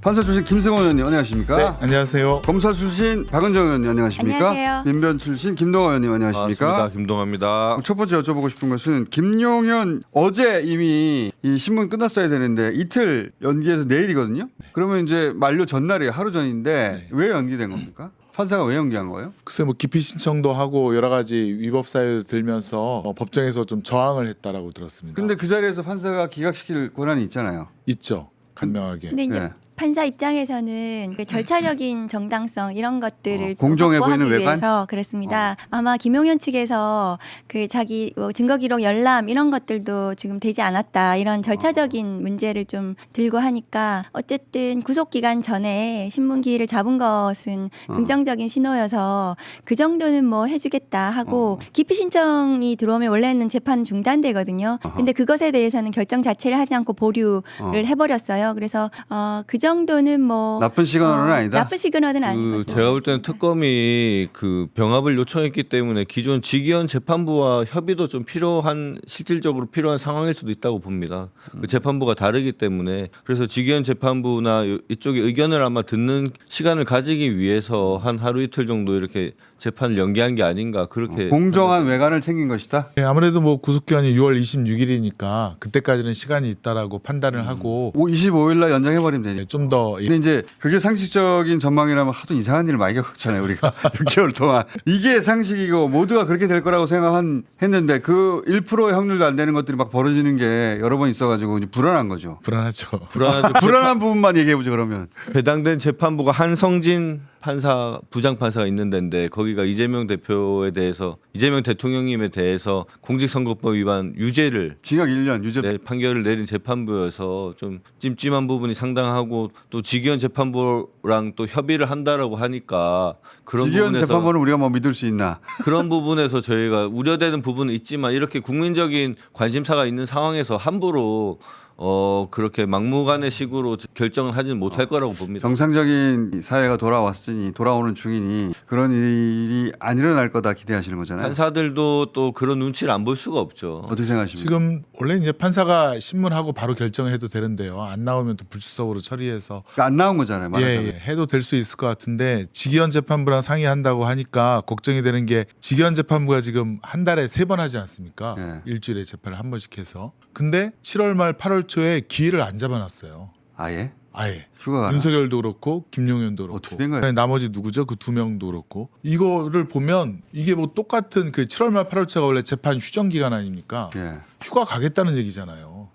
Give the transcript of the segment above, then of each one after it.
판사 출신 김승원 의원님 안녕하십니까? 네, 안녕하세요. 검사 출신 박은정 의원님 안녕하십니까? 안녕하세요. 민변 출신 김동완 의원님 안녕하십니까? 반갑습니다. 김동완입니다. 첫 번째 여쭤보고 싶은 것은 김용현 어제 이미 이 신문 끝났어야 되는데 이틀 연기해서 내일이거든요. 그러면 이제 만료 전날이에요. 하루 전인데 왜 연기된 겁니까? 판사가 왜 연기한 거예요? 글쎄 뭐 기피 신청도 하고 여러 가지 위법 사유를 들면서 법정에서 좀 저항을 했다라고 들었습니다. 근데 그 자리에서 판사가 기각시킬 권한이 있잖아요. 있죠. 간명하게. 근데 이제 네. 판사 입장에서는 그 절차적인 정당성 이런 것들을 공정해 보이는 확보하기 외관? 위해서 그렇습니다. 아마 김용현 측에서 그 자기 뭐 증거기록 열람 이런 것들도 지금 되지 않았다 이런 절차적인 문제를 좀 들고 하니까 어쨌든 구속 기간 전에 신문기일을 잡은 것은 긍정적인 신호여서 그 정도는 뭐 해주겠다 하고 기피 신청이 들어오면 원래는 재판 중단되거든요. 근데 그것에 대해서는 결정 자체를 하지 않고 보류를 해버렸어요. 그래서 그 정도는 뭐 나쁜 시그널은 아니다? 나쁜 시그널은 아닌 것으로 제가 볼 때는 특검이 그 병합을 요청했기 때문에 기존 직위원 재판부와 협의도 좀 필요한 실질적으로 필요한 상황일 수도 있다고 봅니다. 그 재판부가 다르기 때문에 그래서 직위원 재판부나 이쪽의 의견을 아마 듣는 시간을 가지기 위해서 한 하루 이틀 정도 이렇게 재판을 연기한 게 아닌가 그렇게 공정한 외관을 챙긴 것이다. 네, 아무래도 뭐 구속기한이 6월 26일이니까 그때까지는 시간이 있다라고 판단을 하고 25일 날 연장해버리면 되니까. 좀 더 근데 이제 그게 상식적인 전망이라면 하도 이상한 일을 많이 겪었잖아요 우리가 6개월 동안. 이게 상식이고 모두가 그렇게 될 거라고 생각했는데 그 1%의 확률도 안 되는 것들이 막 벌어지는 게 여러 번 있어가지고 이제 불안한 거죠. 불안하죠. 불안하죠. 불안한 부분만 얘기해보죠 그러면. 배당된 재판부가 한성진 판사 부장판사가 있는 데인데 거기가 이재명 대표에 대해서 이재명 대통령님에 대해서 공직선거법 위반 유죄를 징역 1년 유죄. 판결을 내린 재판부여서 좀 찜찜한 부분이 상당하고 또 직위원 재판부랑 또 협의를 한다라고 하니까 그런 직위원 부분에서 재판부는 우리가 뭐 믿을 수 있나? 그런 부분에서 저희가 우려되는 부분은 있지만 이렇게 국민적인 관심사가 있는 상황에서 함부로 그렇게 막무가내 식으로 결정을 하지는 못할 거라고 봅니다. 정상적인 사회가 돌아왔으니 돌아오는 중이니 그런 일이 안 일어날 거다 기대하시는 거잖아요. 판사들도 또 그런 눈치를 안 볼 수가 없죠. 어떻게 생각하십니까? 지금 원래 이제 판사가 신문하고 바로 결정해도 되는데요. 안 나오면 또 불출석으로 처리해서 그러니까 안 나온 거잖아요. 말하자면. 해도 될 수 있을 것 같은데 직위원 재판부랑 상의한다고 하니까 걱정이 되는 게 직위원 재판부가 지금 한 달에 3번 하지 않습니까? 네. 일주일에 재판을 한 번씩 해서. 근데 7월 말 8월 초에 기일을 안 잡아놨어요. 아예? 아예. 휴가가 윤석열도 그렇고 김용현도 그렇고 어떻게 된 거예요? 그다음에 나머지 누구죠? 그 2명도 그렇고 이거를 보면 이게 뭐 똑같은 그 7월 말 8월 초가 원래 재판 휴정 기간 아닙니까? 예. 휴가 가겠다는 얘기잖아요.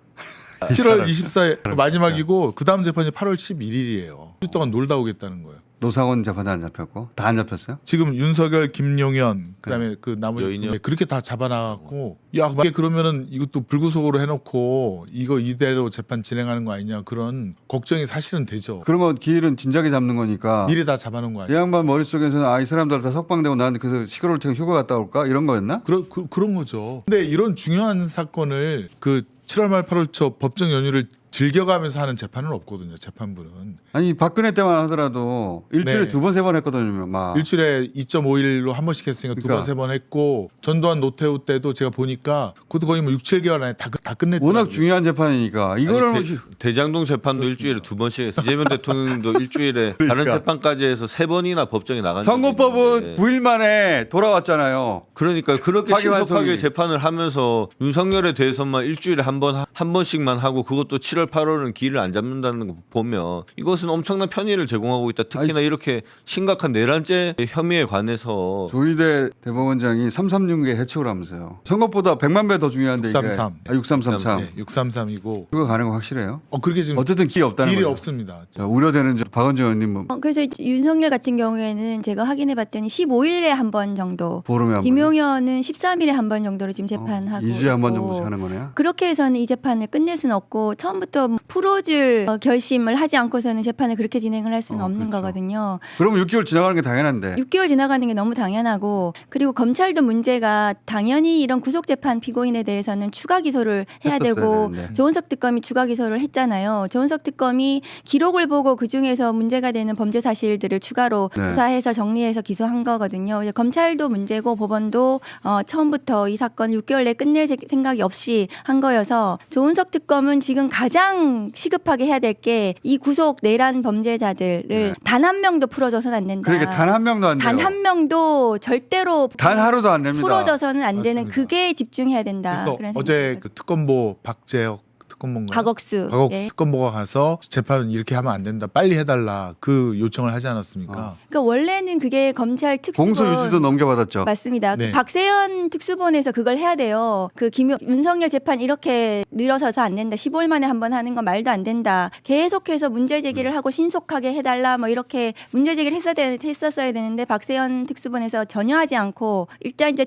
7월 24일 마지막이고 그 다음 재판이 8월 11일이에요. 2주 동안 놀다 오겠다는 거예요. 노상원 재판도 안 잡혔고 다 안 잡혔어요? 지금 윤석열, 김용현 그다음에 그 나머지 여인이요? 2명 그렇게 다 잡아나갔고 야 만약에 그러면은 이것도 불구속으로 해놓고 이거 이대로 재판 진행하는 거 아니냐 그런 걱정이 사실은 되죠. 그런 거 기일은 진작에 잡는 거니까. 미리 다 잡아놓은 거 이 아니야? 양반 머릿속에서는 이 사람들 다 석방되고 나는 그래서 시끄러울 테니 휴가 갔다 올까 이런 거였나? 그런 거죠. 근데 이런 중요한 사건을 그 7월 말 8월 초 법정 연휴를 즐겨가면서 하는 재판은 없거든요. 재판부는 아니 박근혜 때만 하더라도 일주일에 네. 2번 3번 했거든요. 막. 일주일에 2.5일로 한 번씩 했으니까 그러니까. 2번 3번 했고 전두환 노태우 때도 제가 보니까 그것도 거의 뭐 6, 7개월 안에 다 끝냈더라고요. 워낙 중요한 재판이니까 이거를 아니, 대장동 재판도 일주일에 2번씩 했어요. 이재명 대통령도 일주일에 다른 재판까지 해서 3번이나 법정에 나간 선거법은 9일 만에 돌아왔잖아요. 그러니까 그렇게 파기환송이. 신속하게 재판을 하면서 윤석열에 대해서만 일주일에 한 번씩만 하고 그것도 7월 8월은 기일을 안 잡는다는 거 보면 이것은 엄청난 편의를 제공하고 있다. 특히나 이렇게 심각한 내란죄 혐의에 관해서 조희대 대법원장이 336개 해촉을 하면서요. 선거보다 100만 배 더 중요한데 633. 이게 633 참. 네, 633이고 그거 가는 거 확실해요? 그렇게 지금 어쨌든 기회 없다는 일이 거죠. 없습니다. 자, 우려되는 박은정 의원님 뭐 그래서 윤석열 같은 경우에는 제가 확인해봤더니 15일에 한 번 정도, 보름에 한 번. 김용현은 13일에 한 번 정도로 지금 재판하고 2주에 한 번 있고. 정도씩 하는 거네요. 그렇게 해서는 이 재판을 끝낼 수는 없고 처음부터 풀어줄 결심을 하지 않고서는 재판을 그렇게 진행을 할 수는 없는 그렇죠. 거거든요. 그러면 6개월 지나가는 게 당연한데. 6개월 지나가는 게 너무 당연하고 그리고 검찰도 문제가 당연히 이런 구속재판 피고인에 대해서는 추가 기소를 해야 했었어야 되고 되는데. 조은석 특검이 추가 기소를 했잖아요. 조은석 특검이 기록을 보고 그중에서 문제가 되는 범죄 사실들을 추가로 네. 조사해서 정리해서 기소한 거거든요. 이제 검찰도 문제고 법원도 처음부터 이 사건 6개월 내에 끝낼 생각이 없이 한 거여서 조은석 특검은 지금 가장 가장 시급하게 해야 될 게 이 구속 내란 범죄자들을 네. 단 한 명도 풀어줘서는 안 된다. 그러니까 단 한 명도 안 돼요. 단 한 명도 절대로 단 하루도 안 됩니다. 풀어져서는 안 되는 맞습니다. 그게 집중해야 된다. 그래서 그런 어제 생각이 그 특검보 박재혁 특검보인가요? 박억수. 박억 예. 특검보가 가서 재판 이렇게 하면 안 된다. 빨리 해달라. 그 요청을 하지 않았습니까? 그러니까 원래는 그게 검찰 특수본 공소 유지도 넘겨받았죠. 맞습니다. 네. 그 박세현 특수본에서 그걸 해야 돼요. 그 윤석열 재판 이렇게 늘어서서 안 된다. 15일 만에 한 번 하는 건 말도 안 된다. 계속해서 문제 제기를 하고 신속하게 해달라. 뭐 이렇게 문제 제기를 했었어야 되는데 박세현 특수본에서 전혀 하지 않고 일단 이제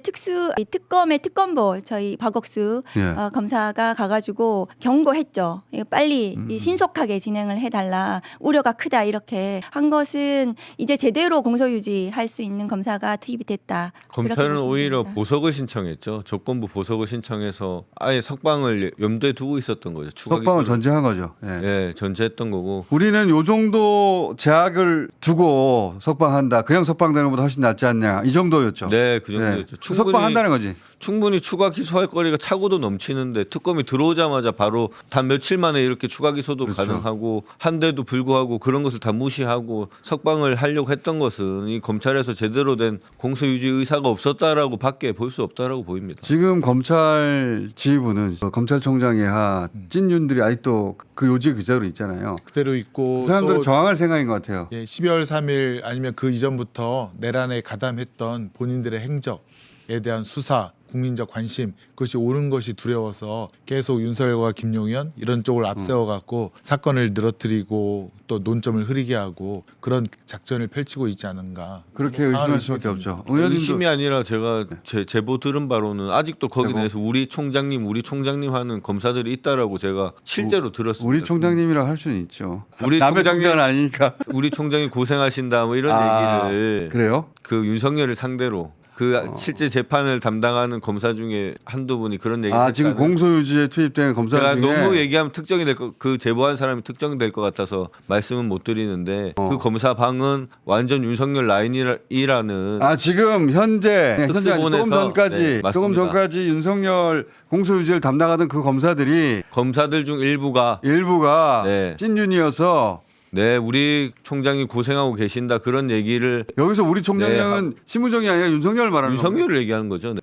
이 특검의 특검보 저희 박억수 예. 검사가 가가지고 경고했죠. 이거 빨리 이 신속하게 진행을 해달라. 우려가 크다 이렇게 한 것은 이제 제대로 공소유지할 수 있는 검사가 투입이 됐다. 검찰은 그렇게 보시면 오히려 됩니다. 보석을 신청했죠. 조건부 보석을 신청해서 아예 석방을 염두에 두고 있었던 거죠. 추가 석방을 기소를. 전제한 거죠. 예. 예, 전제했던 거고. 우리는 요 정도 제약을 두고 석방한다. 그냥 석방되는 것보다 훨씬 낫지 않냐. 이 정도였죠. 네, 그 정도였죠. 그 석방한다는 거지. 충분히 추가 기소할 거리가 차고도 넘치는데 특검이 들어오자마자 바로 단 며칠 만에 이렇게 추가 기소도 그렇죠. 가능하고 한데도 불구하고 그런 것을 다 무시하고 석방을 하려고 했던 것은 이 검찰에서 제대로 된 공소유지 의사가 없었다라고 밖에 볼 수 없다라고 보입니다. 지금 검찰 지휘부는 검찰총장이 하 찐윤들이 아직도 그 요지 그대로 있잖아요. 그대로 있고 그 사람들은 또 저항할 생각인 것 같아요. 예, 12월 3일 아니면 그 이전부터 내란에 가담했던 본인들의 행적에 대한 수사, 국민적 관심 그것이 옳은 것이 두려워서 계속 윤석열과 김용현 이런 쪽을 앞세워 갖고 사건을 늘어뜨리고 또 논점을 흐리게 하고 그런 작전을 펼치고 있지 않은가. 그렇게 의심할 수밖에 없죠. 의심이 의원님도 아니라 제가 제보 들은 바로는 아직도 거기 제보? 내에서 우리 총장님 하는 검사들이 있다라고 제가 실제로 들었습니다. 우리 총장님이라고 할 수는 있죠. 우리 남의 총장님- 총장은 아니니까. 우리 총장이 고생하신다 뭐 이런 아, 얘기를 그래요? 그 윤석열을 상대로 그 실제 재판을 담당하는 검사 중에 한두 분이 그런 얘기를 아 지금 했다는. 공소유지에 투입된 검사 제가 중에 너무 얘기하면 특정이 될 그 제보한 사람이 특정이 될 것 같아서 말씀은 못 드리는데 그 검사 방은 완전 윤석열 라인이라는 아 지금 현재 현재 아니고 조금 특수본에서- 전까지 네, 맞습니다. 조금 전까지 윤석열 공소유지를 담당하던 그 검사들이 검사들 중 일부가 일부가 네. 찐윤이어서 네 우리 총장이 고생하고 계신다 그런 얘기를 여기서 우리 총장은 심우정이 아니라 윤석열을 말하는 거예요. 윤석열을 얘기하는 거죠. 네.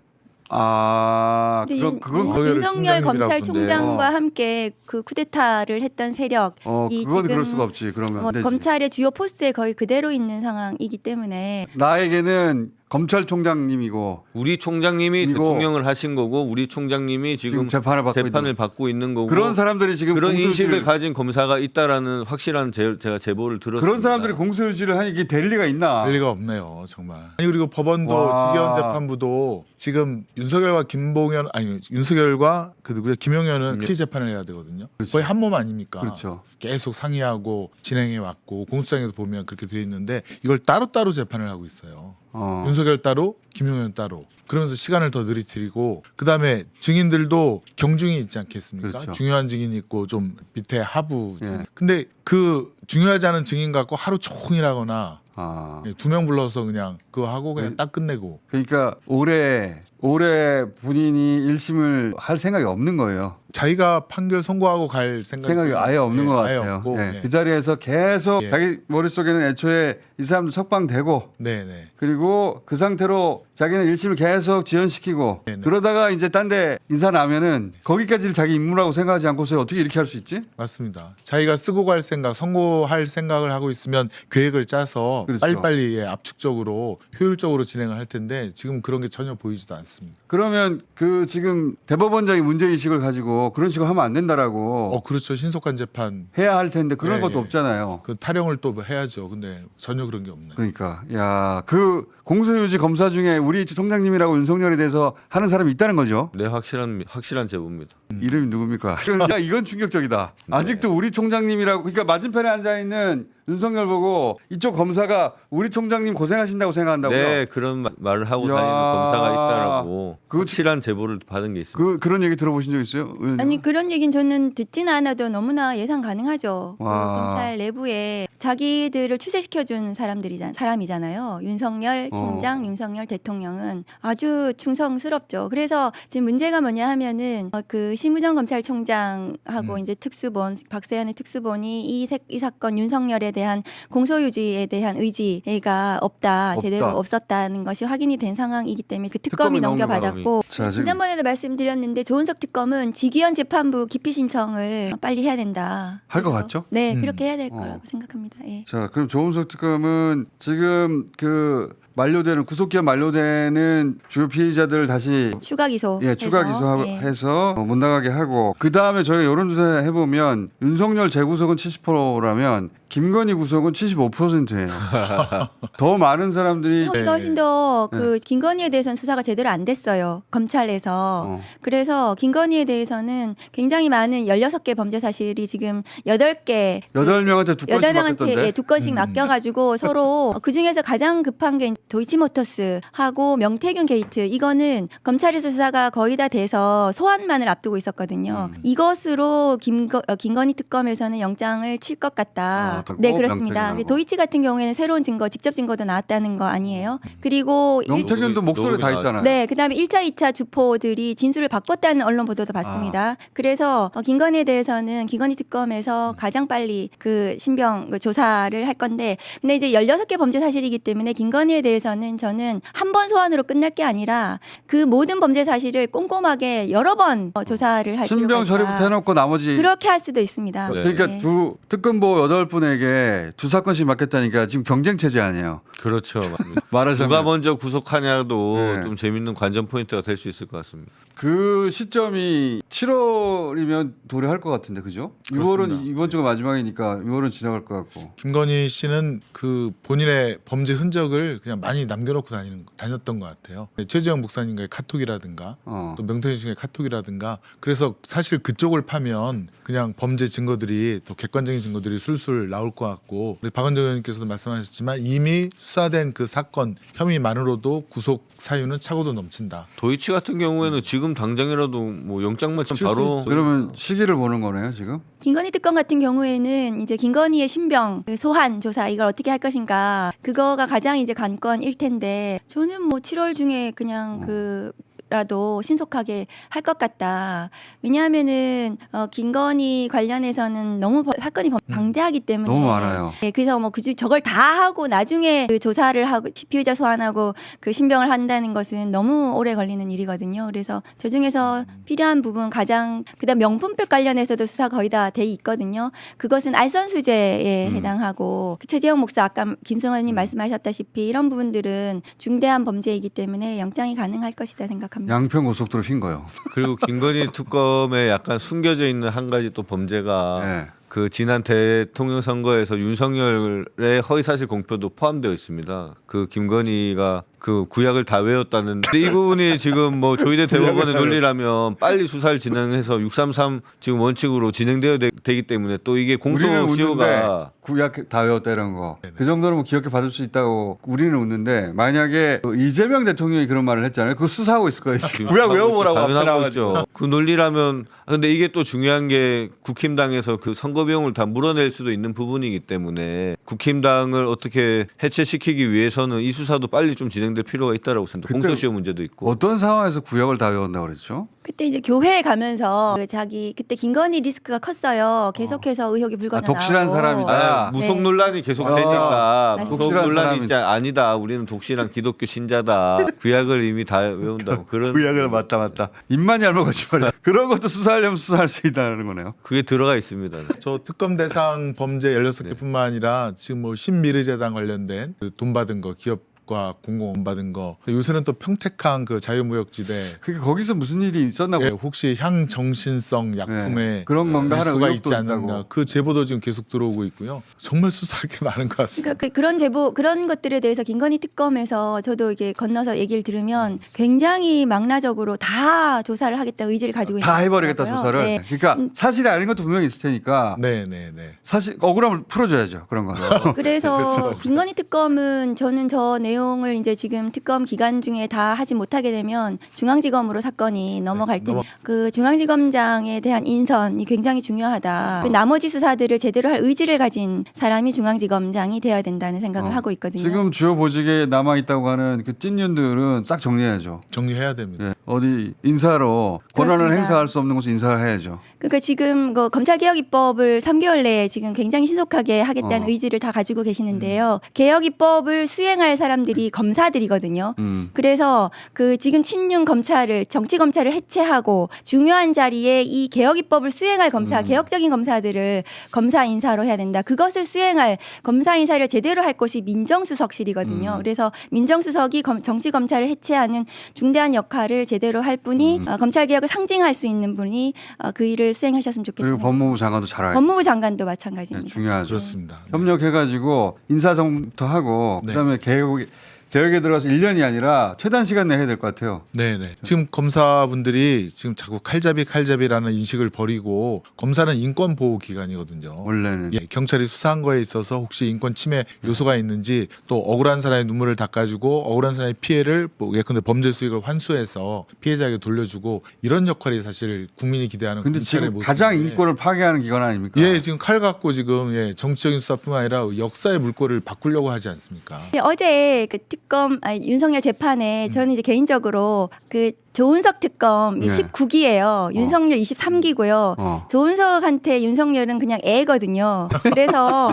아 이제 그건 거기를 윤석열 총장님이라고 검찰총장과 부르는데. 함께 그 쿠데타를 했던 세력 이 그건 지금 그럴 수가 없지. 그러면 안 되지. 검찰의 주요 포스트에 거의 그대로 있는 상황이기 때문에 나에게는 검찰총장님이고 우리 총장님이 그리고 대통령을 하신 거고 우리 총장님이 지금 재판을 받고 있는 거고 그런 사람들이 지금 그런 인식을 공소유지를- 가진 검사가 있다라는 확실한 제가 제보를 들었습니다. 그런 사람들이 공소유지를 하니 이게 될 리가 있나? 될 리가 없네요, 정말. 아니 그리고 법원도 와. 직위원 재판부도 지금 윤석열과 김봉현 아니 윤석열과 그 누구야 김용현은 같이 재판을 해야 되거든요. 거의 한 몸 아닙니까? 그렇죠. 계속 상의하고 진행해 왔고 공소장에서 보면 그렇게 돼 있는데 이걸 따로따로 재판을 하고 있어요. 윤석열 따로, 김용현 따로. 그러면서 시간을 더 늘리고 그다음에 증인들도 경중이 있지 않겠습니까? 그렇죠. 중요한 증인이 있고 좀 밑에 하부. 예. 근데 그 중요하지 않은 증인 갖고 하루 종일 하거나 아. 2명 불러서 그냥 그거 하고 그냥 네. 딱 끝내고. 그러니까 올해 본인이 1심을 할 생각이 없는 거예요. 자기가 판결 선고하고 갈 생각이 아예 없는 것 아예 같아요. 없고, 예. 예. 그 자리에서 계속 예. 자기 머릿속에는 애초에 이 사람도 석방되고 네네. 그리고 그 상태로 자기는 1심을 계속 지연시키고 네네. 그러다가 이제 딴 데 인사 나면은 거기까지를 자기 임무라고 생각하지 않고서 어떻게 이렇게 할 수 있지? 맞습니다. 자기가 쓰고 갈 생각, 선고할 생각을 하고 있으면 계획을 짜서 그렇죠. 빨리빨리 압축적으로 효율적으로 진행을 할 텐데 지금 그런 게 전혀 보이지도 않습니다. 그러면 그 지금 대법원장이 문제의식을 가지고 그런 식으로 하면 안 된다라고 그렇죠. 신속한 재판 해야 할 텐데 그런 예, 것도 예. 없잖아요. 그 타령을 또 해야죠. 근데 전혀 그런 게 없네요. 그러니까 그 공소유지 검사 중에 우리 총장님이라고 윤석열에 대해서 하는 사람이 있다는 거죠. 네 확실한 제보입니다. 이름이 누굽니까? 야, 이건 충격적이다. 네. 아직도 우리 총장님이라고 그러니까 맞은편에 앉아 있는 윤석열 보고 이쪽 검사가 우리 총장님 고생하신다고 생각한다고요? 네, 그런 말을 하고 이야. 다니는 검사가 있다라고 그- 확실한 제보를 받은 게 있습니다. 그런 얘기 들어보신 적 있어요? 의원님? 아니 그런 얘기는 저는 듣지는 않아도 너무나 예상 가능하죠. 그 와. 검찰 내부에 자기들을 추세시켜준 사람이잖아요. 윤석열 총장, 윤석열 대통령은 아주 충성스럽죠. 그래서 지금 문제가 뭐냐 하면은 그 심우정 검찰총장하고 이제 특수본 박세현의 특수본이 이 사건 윤석열에 대한 공소유지에 대한 의지가 없다, 제대로 없었다는 것이 확인이 된 상황이기 때문에 그 특검이 특검이 나온 거 넘겨받았고 자, 지금- 지난번에도 말씀드렸는데 조은석 특검은 직위원 재판부 기피 신청을 빨리 해야 된다. 할 것 그래서 같죠? 네, 그렇게 해야 될 거라고 생각합니다. 예. 자, 그럼 조은석 특검은 지금 그 구속기한 만료되는 주요 피의자들을 다시 추가 기소. 추가 기소해서 못 나가게 하고 그 다음에 저희가 여론조사 해보면 윤석열 재구속은 70%라면 김건희 구속은 75%예요. 더 많은 사람들이 이거 훨씬 더 그 김건희에 대해서는 수사가 제대로 안 됐어요. 검찰에서. 그래서 김건희에 대해서는 굉장히 많은 16개 범죄 사실이 지금 8개 8명한테 두 건씩 8명한테 맡겼던데. 두 건씩 맡겨가지고 서로 그 중에서 가장 급한 게 도이치모터스하고 명태균 게이트 이거는 검찰에서 수사가 거의 다 돼서 소환만을 앞두고 있었거든요. 이것으로 김건희 특검에서는 영장을 칠 것 같다. 더 네 꼭 그렇습니다. 명태균하고. 도이치 같은 경우에는 새로운 증거, 직접 증거도 나왔다는 거 아니에요. 그리고 명태균도 목소리 다 있잖아요. 네, 그다음에 1차, 2차 주포들이 진술을 바꿨다는 언론 보도도 봤습니다. 그래서 김건희에 대해서는 김건희 특검에서 가장 빨리 그 신병 그 조사를 할 건데, 근데 이제 16개 범죄 사실이기 때문에 김건희에 대해서는 저는 한 번 소환으로 끝날 게 아니라 그 모든 범죄 사실을 꼼꼼하게 여러 번 조사를 할 필요가 신병 있다. 처리부터 해놓고 나머지 그렇게 할 수도 있습니다. 네. 그러니까 네. 두 특검보 8분에게 두 사건씩 맡겼다니까 지금 경쟁 체제 아니에요. 그렇죠. 맞습니다. 말하자면 누가 먼저 구속하냐도 네. 좀 재밌는 관전 포인트가 될 수 있을 것 같습니다. 그 시점이 7월이면 도래할 것 같은데 그죠? 6월은 그렇습니다. 이번 주가 마지막이니까 6월은 지나갈 것 같고. 김건희 씨는 그 본인의 범죄 흔적을 그냥 많이 남겨놓고 다녔던 것 같아요. 최재형 목사님과의 카톡이라든가 또 명태균 씨의 카톡이라든가 그래서 사실 그쪽을 파면 그냥 범죄 증거들이 또 객관적인 증거들이 술술 나올 것 같고 우리 박원정 의원님께서도 말씀하셨지만 이미 수사된 그 사건 혐의만으로도 구속 사유는 차고도 넘친다. 도이치 같은 경우에는 지금 당장이라도 뭐 영장만 칠 수 바로 있죠. 그러면 시기를 보는 거네요 지금? 김건희 특검 같은 경우에는 이제 김건희의 신병 소환 조사 이걸 어떻게 할 것인가 그거가 가장 이제 관건일 텐데 저는 뭐 7월 중에 그냥 라도 신속하게 할 것 같다. 왜냐하면은 김건희 관련해서는 너무 사건이 방대하기 때문에 너무 많아요. 네, 그래서 뭐 그중 저걸 다 하고 나중에 그 조사를 하고 피의자 소환하고 그 신병을 한다는 것은 너무 오래 걸리는 일이거든요. 그래서 저 중에서 필요한 부분 가장 그다음 명품백 관련해서도 수사 거의 다 돼 있거든요. 그것은 알선수재에 해당하고 그 최재형 목사 아까 김성환님 말씀하셨다시피 이런 부분들은 중대한 범죄이기 때문에 영장이 가능할 것이다 생각합니다. 양평 고속도로 핀 거요. 그리고 김건희 특검에 약간 숨겨져 있는 한 가지 또 범죄가 네. 그 지난 대통령 선거에서 윤석열의 허위사실 공표도 포함되어 있습니다. 그 김건희가 그 구약을 다 외웠다는 근데 이 부분이 지금 뭐 조희대 대법원의 논리라면 빨리 수사를 진행해서 633 지금 원칙으로 진행되어야 되기 때문에 또 이게 우리는 웃는데 공소시효가 구약 다 외웠다 이런 거. 그 정도는 뭐 기억해 받을 수 있다고 우리는 웃는데 만약에 그 이재명 대통령이 그런 말을 했잖아요. 그거 수사하고 있을 거예요. 지금. 구약 외워보라고 앞에 당연하고 나와가지고. 있죠. 그 논리라면 근데 이게 또 중요한 게 국힘당에서 그 선거 비용을 다 물어낼 수도 있는 부분이기 때문에 국힘당을 어떻게 해체시키기 위해서는 이 수사도 빨리 좀 진행될 필요가 있다라고 생각합니다. 그때 공소시효 문제도 있고. 어떤 상황에서 구역을 다 외운다고 그랬죠? 그때 이제 교회에 가면서 그때 김건희 리스크가 컸어요. 계속해서 의혹이 불거져 나오고. 독실한 사람이다. 무속 네. 논란이 계속 아, 되니까 무속 독실한 논란이 사람이- 진짜 아니다. 우리는 독실한 기독교 신자다. 구약을 이미 다 외운다고 그런 구약을 맞다. 입만 얇아가지 말이야. 그런 것도 수사하려면 수사할 수 있다는 거네요. 그게 들어가 있습니다. 저 특검 대상 범죄 16개뿐만 아니라 지금 뭐 신미르재단 관련된 그 돈 받은 거 기업과 공공의학과 공공원 받은 거. 요새는 또 평택항 그 자유무역지대 그게 거기서 무슨 일이 있었나 예, 보요. 혹시 향정신성 약품에 네. 그런 건가 하는 수가 의혹도 있지 않는가 있다고. 그 제보도 지금 계속 들어오고 있고요. 정말 수사할 게 많은 것 같습니다. 그러니까 그런 제보 그런 것들에 대해서 김건희 특검에서 저도 이게 건너서 얘기를 들으면 굉장히 망라적으로 다 조사를 하겠다 의지를 가지고 있는 다 해버리겠다 거더라고요. 조사를. 네. 그러니까 사실이 아닌 것도 분명히 있을 테니까 네네네. 사실 억울함을 풀어줘야죠 그런 거. 그래서 그렇죠. 김건희 특검은 저는 저 내용을 이제 지금 특검 기간 중에 다 하지 못하게 되면 중앙지검으로 사건이 넘어갈 때 그 중앙지검장에 대한 인선이 굉장히 중요하다. 그 나머지 수사들을 제대로 할 의지를 가진 사람이 중앙지검장이 되어야 된다는 생각을 하고 있거든요. 지금 주요 보직에 남아 있다고 하는 그 찐년들은 싹 정리해야죠. 정리해야 됩니다. 예, 어디 인사로 권한을 그렇습니다. 행사할 수 없는 곳에 인사를 해야죠. 그러니까 지금 그 검찰개혁 입법을 3개월 내에 지금 굉장히 신속하게 하겠다는 어. 의지를 다 가지고 계시는데요. 개혁 입법을 수행할 사람들이 검사들이거든요. 그래서 그 지금 친윤 검찰을 정치 검찰을 해체하고 중요한 자리에 이 개혁 입법을 수행할 검사, 개혁적인 검사들을 검사 인사로 해야 된다. 그것을 수행할 검사 인사를 제대로 할 곳이 민정수석실이거든요. 그래서 민정수석이 정치 검찰을 해체하는 중대한 역할을 제대로 할 분이 검찰 개혁을 상징할 수 있는 분이 그 일을 수행하셨으면 좋겠다. 그리고 법무부 장관도 잘 알고. 법무부 장관도 예, 마찬가지입니다. 중요하죠. 그렇습니다. 협력해가지고 인사정부터 하고 네. 그다음에 개혁에 들어가서 1년이 아니라 최단 시간 내에 해야 될 것 같아요. 네네. 지금 검사분들이 지금 자꾸 칼잡이라는 인식을 버리고 검사는 인권 보호 기관이거든요. 원래는. 예, 경찰이 수사한 거에 있어서 혹시 인권 침해 요소가 있는지 또 억울한 사람의 눈물을 닦아주고 억울한 사람의 피해를 뭐 예컨대 범죄 수익을 환수해서 피해자에게 돌려주고 이런 역할이 사실 국민이 기대하는 근데 검찰의 지금 가장 모습인데 인권을 파괴하는 기관 아닙니까? 예, 지금 칼 갖고 지금 예, 정치적인 수사뿐만 아니라 역사의 물꼬를 바꾸려고 하지 않습니까? 어제 그 윤석열 재판에 저는 이제 개인적으로 그 조은석 특검 네. 19기예요. 윤석열 23기고요. 어. 조은석한테 윤석열은 그냥 애거든요. 그래서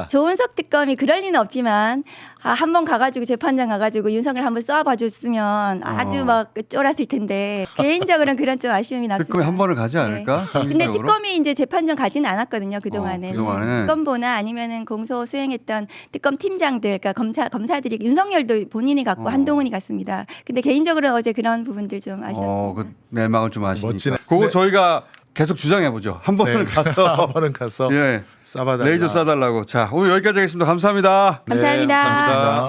조은석 특검이 그럴 리는 없지만 한번 가가지고 재판장 가가지고 윤석열 한번 쏴봐줬으면 아주 막 쫄았을 텐데 개인적으로는 그런 좀 아쉬움이 났습니다. 특검이 한 번을 가지 않을까? 근데 심리적으로? 특검이 이제 재판정 가지는 않았거든요. 그동안에는. 그동안은. 특검보나 아니면은 공소 수행했던 특검 팀장들, 그러니까 검사들이 윤석열도 본인이 갔고 한동훈이 갔습니다. 근데 개인적으로 어제 그런 부분들 좀 아쉬웠습니다. 그 내막을 좀 아시니까. 멋지네. 그거 네. 저희가 계속 주장해 보죠. 한 번은 가서 한 번은 가서 예, 쏴봐달라. 레이저 쏴달라고. 자, 오늘 여기까지 하겠습니다. 감사합니다. 감사합니다. 감사합니다.